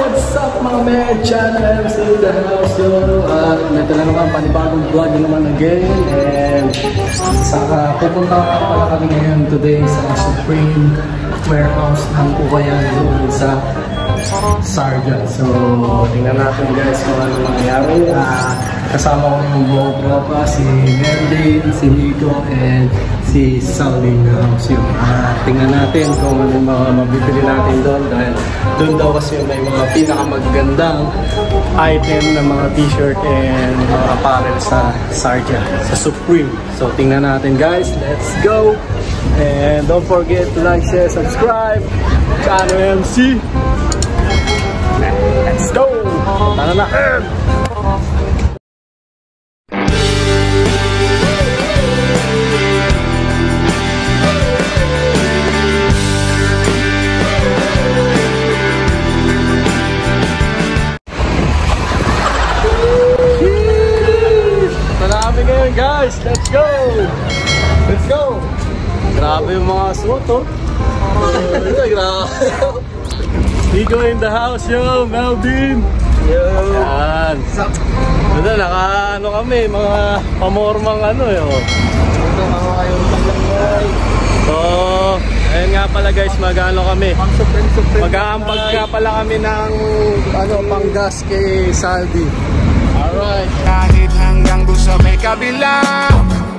what's up mga men? Chan MC in the house yo. Ito na naman, panibagong vlog naman again. And pupunta pala kami ngayon today sa Supreme Warehouse ng Ukayan doon sa Sargent. So, tingnan natin guys kung ano mangyayari. Kasama ko yung buong tropa, si Merlin, si Nico, and si Sally na house yun. Tingnan natin kung ano yung mga mabibili natin doon dahil doon daw kasi may mga pinakamagandang item na mga t-shirt and mga apparel sa Sargent, sa Supreme. So, tingnan natin guys. Let's go! And don't forget to like, share, subscribe. Chano MC. Let's go! Tara na! Marami ngayon guys! Let's go! Let's go! Grabe yung mga suot oh! Grabe! Nico in the house, yo! Melvin! Yo! Yan! Ito, naka-ano kami, mga pamormang ano yo. Ito, mga kayong paglanggay. So, ayun nga pala guys, mag-ano kami. Mag-aambag nga pala kami ng ano, panggas kay Saldi. Alright! Kahit hanggang doon sa may kabila,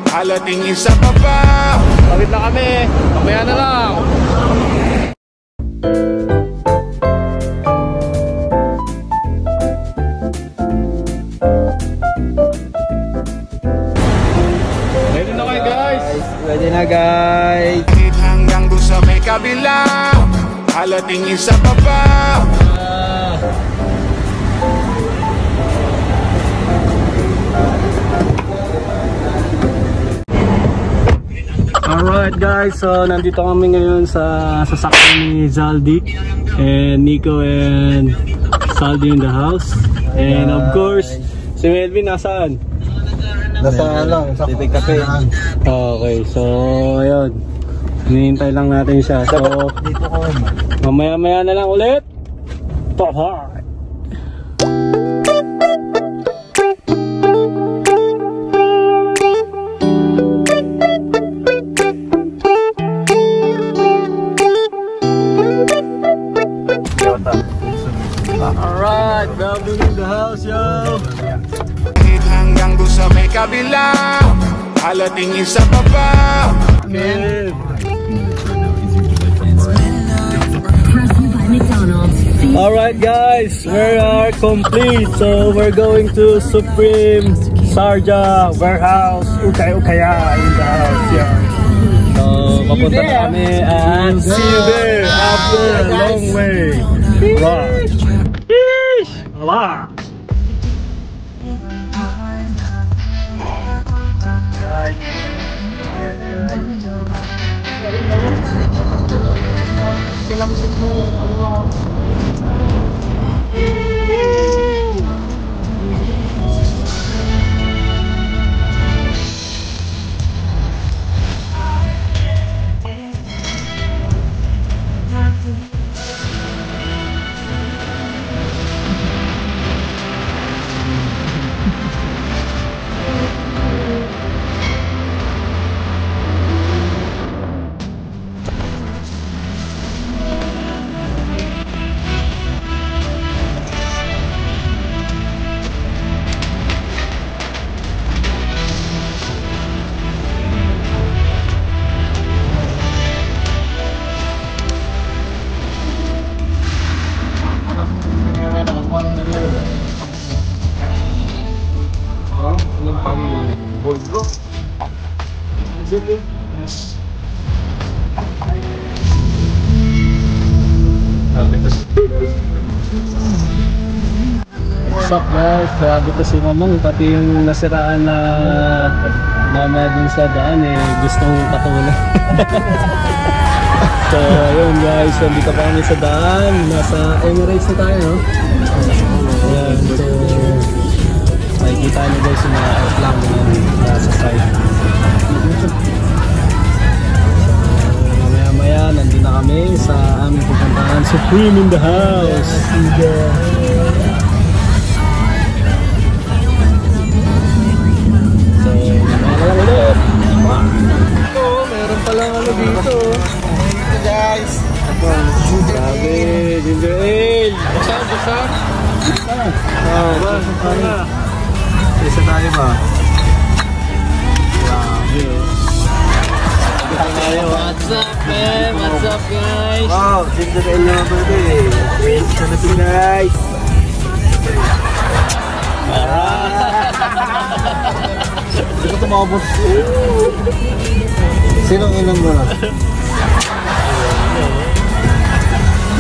halating isa pa ba? Tawid na kami, mamaya na lang! Ready na guys. Kahit hanggang doon sa may kabila, halating isa pa ba? Alright guys, so nandito kami ngayon sa sasakyan ni Zaldi and Nico and Saldi in the house. And of course, si Melvin nasaan? Nasa lang, sa kape. Okay, so ayun. Hinihintay lang natin siya. So, dito ko. mamaya-maya na lang ulit. Bye-bye. Alright, Melvin in the house, yo! Kahit hanggang doon sa may kabila, halating isa pa ba? Alright guys, we are complete. So we're going to Supreme Sargent Warehouse, Ukaya in the house, yeah. So papunta na kami and see you there after a long way. Right. Hala. What's up guys? Grabe to si Mamang, pati yung nasiraan na mamaya dun sa daan gustong katulad. So ayun guys, nandito pa kami sa daan, nasa Emirates na tayo, no? Ayan, so makikita nyo guys yung mga airplane na nasa side. So mamaya Ayan, nandun na kami sa aming pupuntahan. Supreme in the house. So, naman ulit. Meron palang ano dito. Ito guys. Grabe, ginger ale. Buksan. Isa tayo ba? Grabe, what's up, man? What's up, guys? Wow, ginger ale naman po ito eh. Isa na ito guys. Hindi ko tumabos. Sinong inom mo na?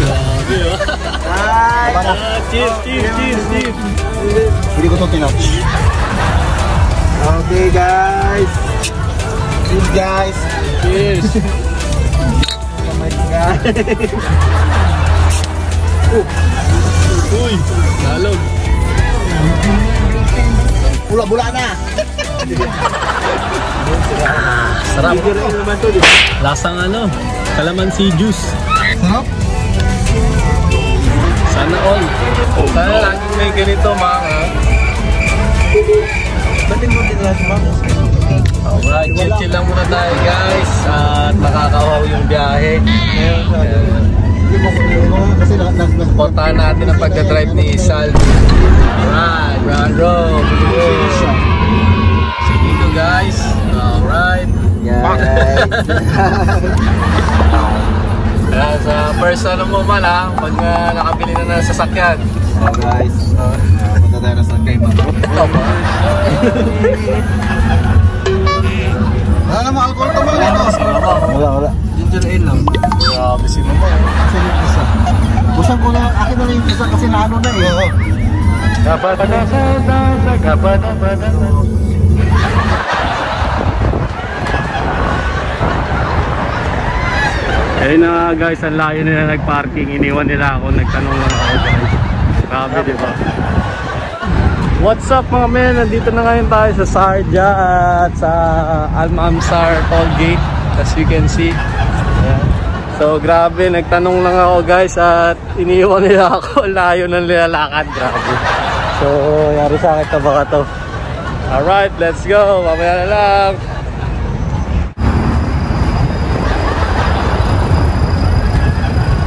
Grabe, Cheers. Hindi ko ito tinouch. Okay guys. Cheers guys. Cheers. Kamay guys. Uy, lalog. Bula-bula na. Sarap. Lasang ano, calamansi juice. Sarap. Sana all. Sana laging may ganito, mga. Batin mo din lang si Alright, chill lang muna tayo, guys. At nakakawaw yung biyahe. Kasi Puntahan natin ang pagka-drive ni Sal. Alright, run roll. Sige ko, guys. Alright. Kaya sa first ano mo pala, pag nakabili na ng sasakyan. guys, punta tayo na sa kay Mama. Wala namang alcohol ka ba? Wala. Ginger ale lang. Grabe si Mama. Busan ko na, akin na yung isa kasi naano na eh. Ayun na guys, ang layo nila nag-parking. Iniwan nila ako, nagtanong lang ako guys. Grabe, diba? What's up mga men? Nandito na ngayon tayo sa Sarja at sa Almamsar Toll Gate, as you can see. Ayan. So grabe, nagtanong lang ako guys at iniwan nila ako. Layo ng nilalakad, grabe. So yari sa akin baka to. Alright, let's go. Mamaya na lang.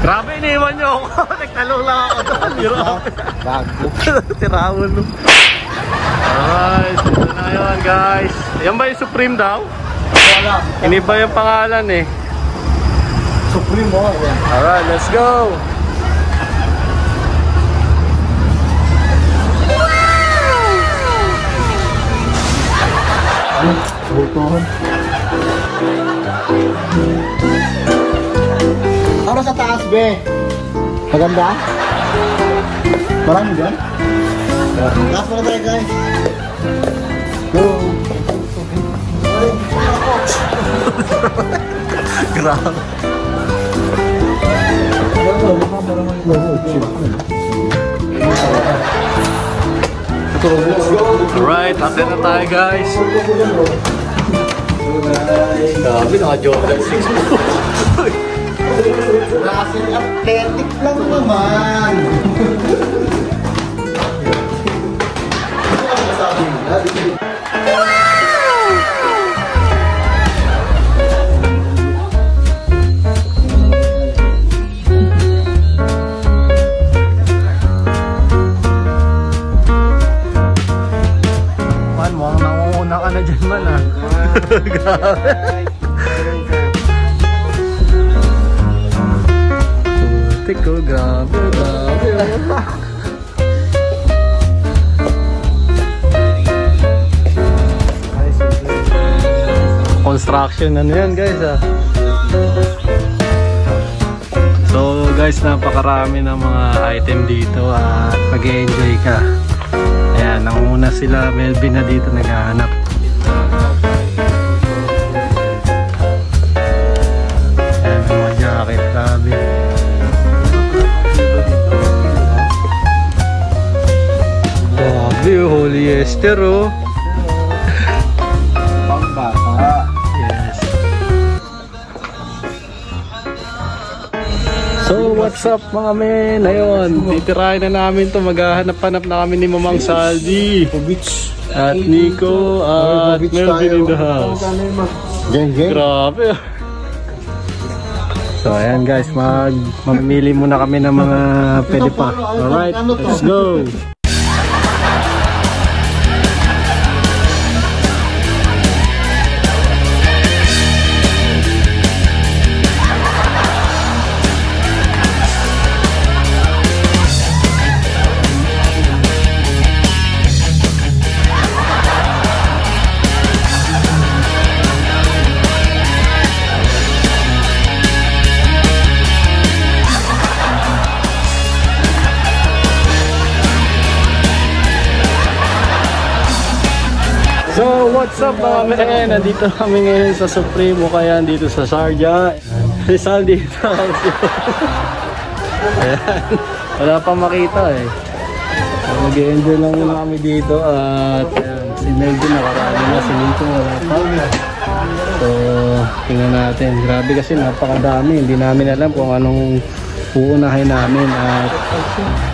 Grabe, iniwan nyo ako. Nagtalong lang ako doon. Bago. Tirawon. Alright, ito na yun guys. Yan ba yung Supreme daw? Wala. Iniba yung pangalan eh. Supreme mo. Alright, let's go. Butuhan. Ano sa taas, be? Maganda? Marami dyan? Taas mo na tayo, guys. Go! Grabe. Alright, after na tayo guys. Grabe, naka-Jordan 6 Kasi athletic lang naman. Man, mukhang nangunguna ka na dyan man ah. Grabe. Tiko, grabe. Construction ano yan guys ah. So guys, napakarami ng mga item dito at mag-enjoy ka. Ayan, nanguna sila Melvin na dito naghahanap. Ayan, mga jacket, grabe. Grabe, Holy Esther oh. Pangbata. Yes. what's up mga men? Ayun, titirahin na namin to. Maghahanap-hanap na kami ni Mamang Saldi at Nico at Melvin in the house. Gang. Grabe. So ayan guys, mamimili muna kami ng mga pwede pa. Alright, let's go! So, what's up mga men? Nandito kami ngayon sa Supreme o kaya dito sa Sharjah. Rizal dito. Ayan. Wala pa makita eh. Mag-enjoy lang muna kami dito at si Melvin nakarami na, si Nico wala pa. So, tingnan natin. Grabe kasi napakadami. Hindi namin alam kung anong uunahin namin at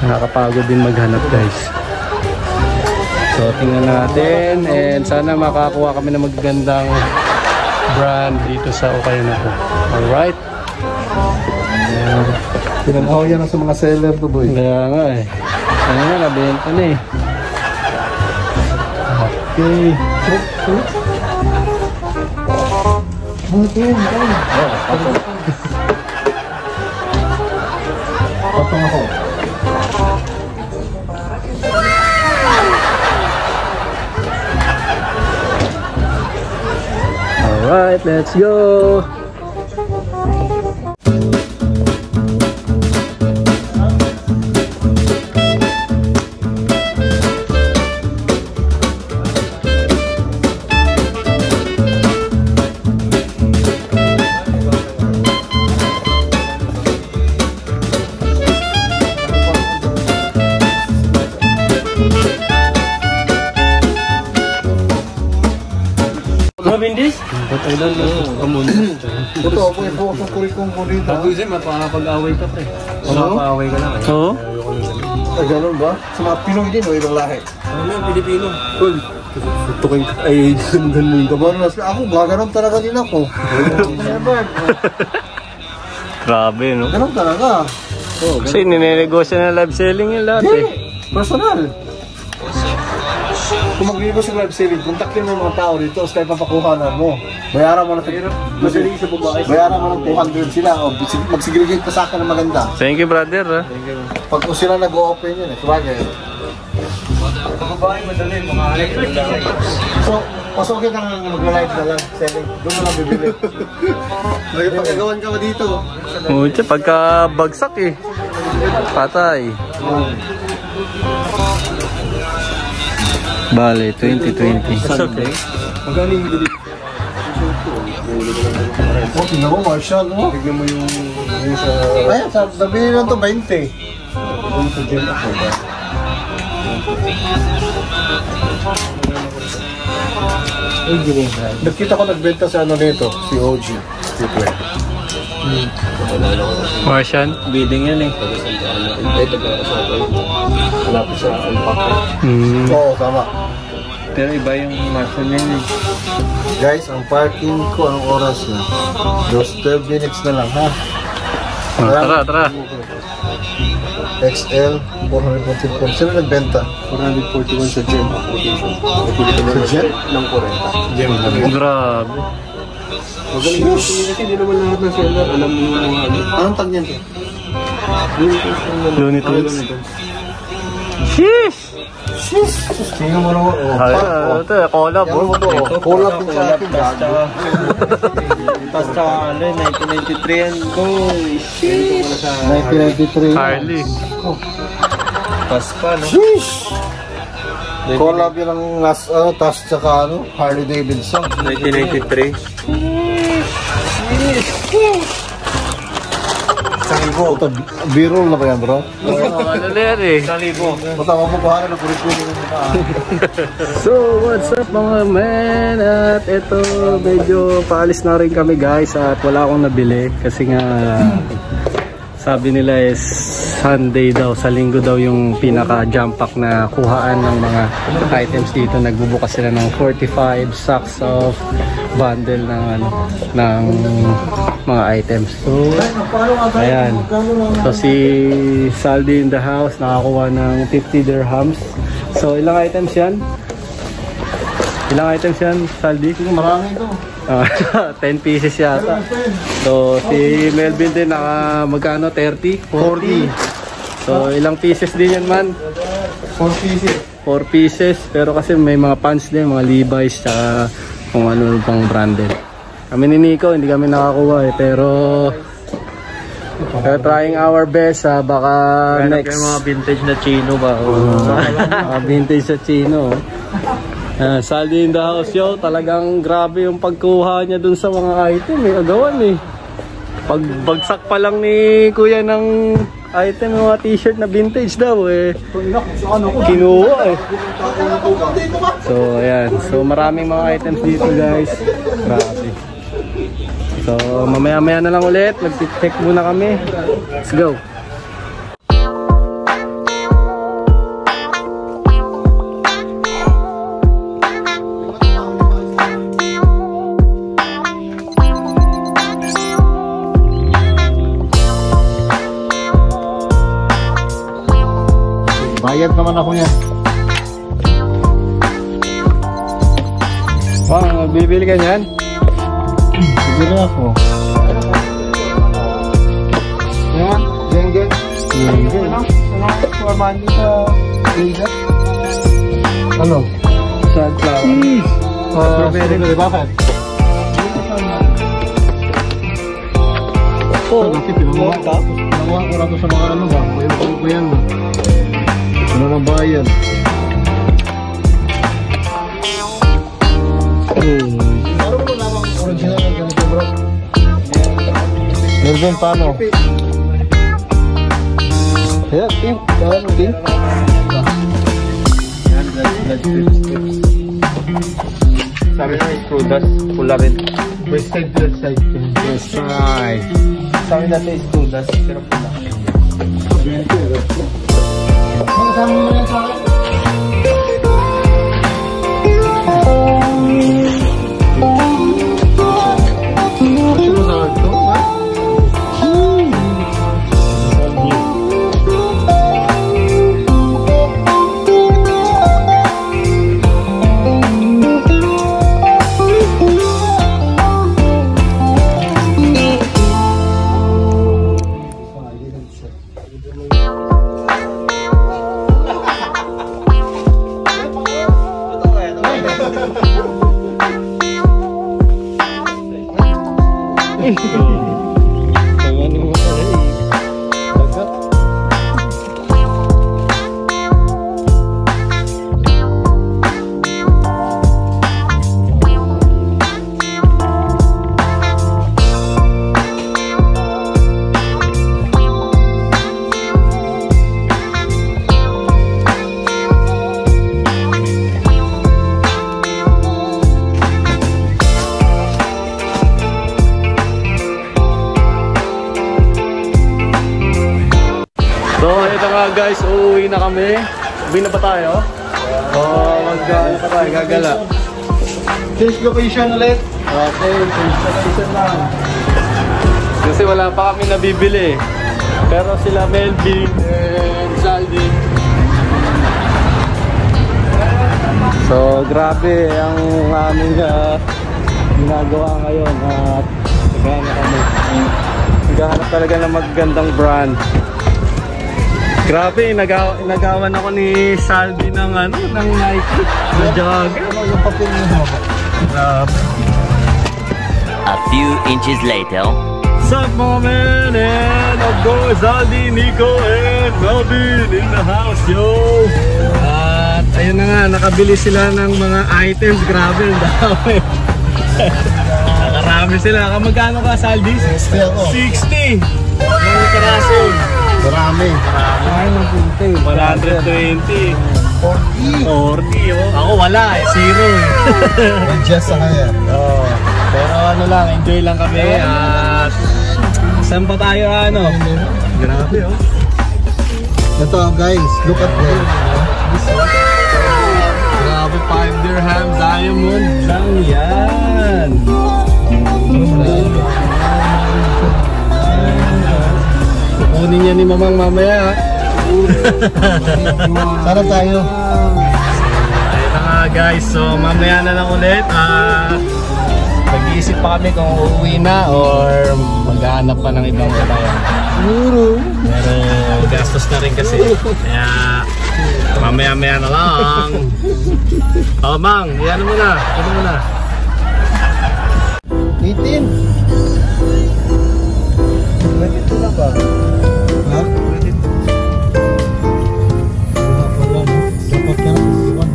nakakapagod din maghanap guys. So tingnan natin and sana makakuha kami ng magagandang brand dito sa Ukay na to. Alright. Pinanaw yan sa mga seller to boy. Kaya nga eh. Ano nga, nabenta na eh. Okay. Patong ako. Alright, let's go! This? But I don't know. Ito ako yung bukas ng kurikong ko dito. Kasi mapapag-away ka pre. Mapapag-away ka lang eh. Oo? Ay, ganun ba? Sa mga Pinoy din o ibang lahi? Ano, Pilipino. Cool. Tutukin ka. Ay, ganun ka ba? Ako, ganun talaga din ako. Grabe, no? Ganun talaga. Kasi ninenegosyo na live selling yung lahat eh. Personal. Kung mag-ibig sa live selling, kontakin mo mga tao dito tapos tayo papakuhanan mo. Bayaran mo na bayaran mo ng 200 sila o mag-segregate pa sa akin ng maganda. Thank you brother ha. Pag kung sila nag-o-open yun eh, sabagay. Babae madali, mga So, pasukin kang mag-live na lang, selling. Doon mo lang bibili. May pagkagawan ka ba dito? Oo, pagka bagsak eh. Patay. Bale, 2020. It's okay. Magkano yung bili? Oh, tingnan mo, Marshall, no? Tignan mo yung sa... Ayan, nabili lang to 20. Yung sa gym ako ba? Nagkita ko nagbenta sa ano nito, si OG. Martian? Bidding yan eh. Malapit sa Alpaca. Oo, tama. Pero iba yung Martian yan eh. Guys, ang parking ko, anong oras na? Those 12 minutes na lang, ha? Tara. XL, 441. Sino nagbenta? 441 sa gym application. Sa gym? Ng 40. Gym. Grabe. Magaling yung kasi hindi naman lahat ng seller. Alam mo yung mga ano. Anong tag niyan to? Looney Tunes. Sheesh! Sheesh! Tingnan mo naman. Ito, collab. Collab din sa akin. Tapos sa 1993 yan ko. Sheesh! 1993. Harley. Paspa, no? Sheesh! Collab yun ang tas tsaka ano, Harley Davidson. 1993. Sangibo. B-roll na ba yan, bro? Ano na yan eh? Sangibo. Matama mo buhanan ng kurikulum mo na. So, what's up mga men? At ito, medyo paalis na rin kami guys at wala akong nabili kasi nga Sabi nila is Sunday daw, sa linggo daw yung pinaka jump pack na kuhaan ng mga items dito. Nagbubukas sila ng 45 sacks of bundle ng ng mga items. So ayan, so si Saldi in the house nakakuha ng 50 dirhams. So ilang items yan? Ilang items yan, Saldi? Marami ito. 10 pieces yata. So si Melvin din naka magkano? 30? 40. So ilang pieces din yan, man? 4 pieces. 4 pieces, pero kasi may mga pants din, mga Levi's tsaka kung ano pang branded. Kami ni Nico hindi kami nakakuha pero trying our best, baka next mga vintage na chino ba? Vintage sa chino. Saldi in the house, yo. Talagang grabe yung pagkuha niya dun sa mga item, agawan pagbagsak pa lang ni kuya ng item, yung mga t-shirt na vintage daw kinuha So ayan, so maraming mga items dito guys, grabe. So mamaya na lang ulit, mag-check muna kami. Let's go. Bayad naman ako niyan. Wow, bibili ka niyan? Bibili ako. Yan, geng-geng. Forman dito sa Asia. Ano? Sunflower. Strawberry. Bakit? Kasi pinamuha ko na ito sa mga ano ba? Bayad ko yan ba? Ano nang bayan? Ano mo namang original ng ganito bro? Melvin, paano? Kaya, pink. Paano, pink? Sabi na screw dust, pula rin. West side. Yes, right. Sabi natin screw dust, pero pula. Kasama mo na sa akin. Guys, uuwi na kami. Uwi na ba tayo? Mag-ano pa tayo, gagala. Change location ulit. Okay, change location lang. Kasi wala pa kami nabibili. Pero sila Melvin and Saldi. So, grabe ang aming ginagawa ngayon. At naghahanap kami. Naghahanap talaga ng magandang brand. Grabe, nagawan ako ni Saldi ng ng Nike. Na jogger. Yung papel mo. Grabe. A few inches later. Sup mga men, and of course Saldi, Nico, and Melvin in the house, yo! At ayun na nga, nakabili sila ng mga items. Grabe, ang dami. Nakarami sila. Magkano ka, Saldi? 60 ako. 60! Mga karason. Marami. Ay, mag-20. 120. 40, oh. Ako wala, zero. Adjust sa kanya. Oh. Pero ano lang, enjoy lang kami. At saan pa tayo, Grabe oh. Ito guys, look at that. Grabe, 5 dirham diamond lang yan. Kukunin niya ni Mamang mamaya. Sana tayo. Ayun na nga guys, so mamaya na lang ulit. Nag-iisip pa kami kung uuwi na or maghahanap pa ng ibang katayan. Pero gastos na rin kasi. Kaya mamaya-maya na lang. Oh, Mang, yan mo na. Ano mo na? 18. 22 na ba? Ha? 22. Dapat na lang.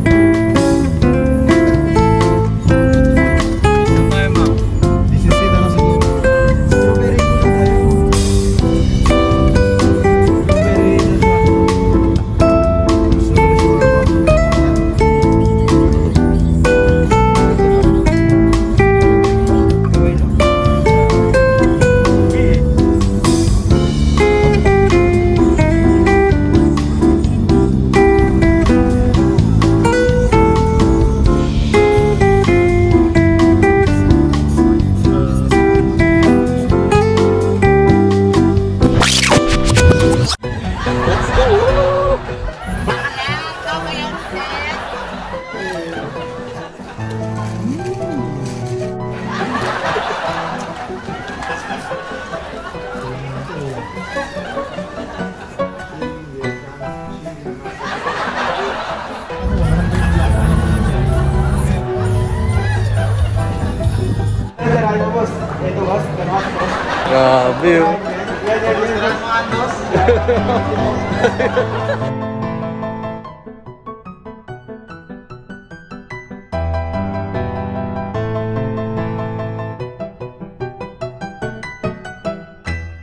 Grabe.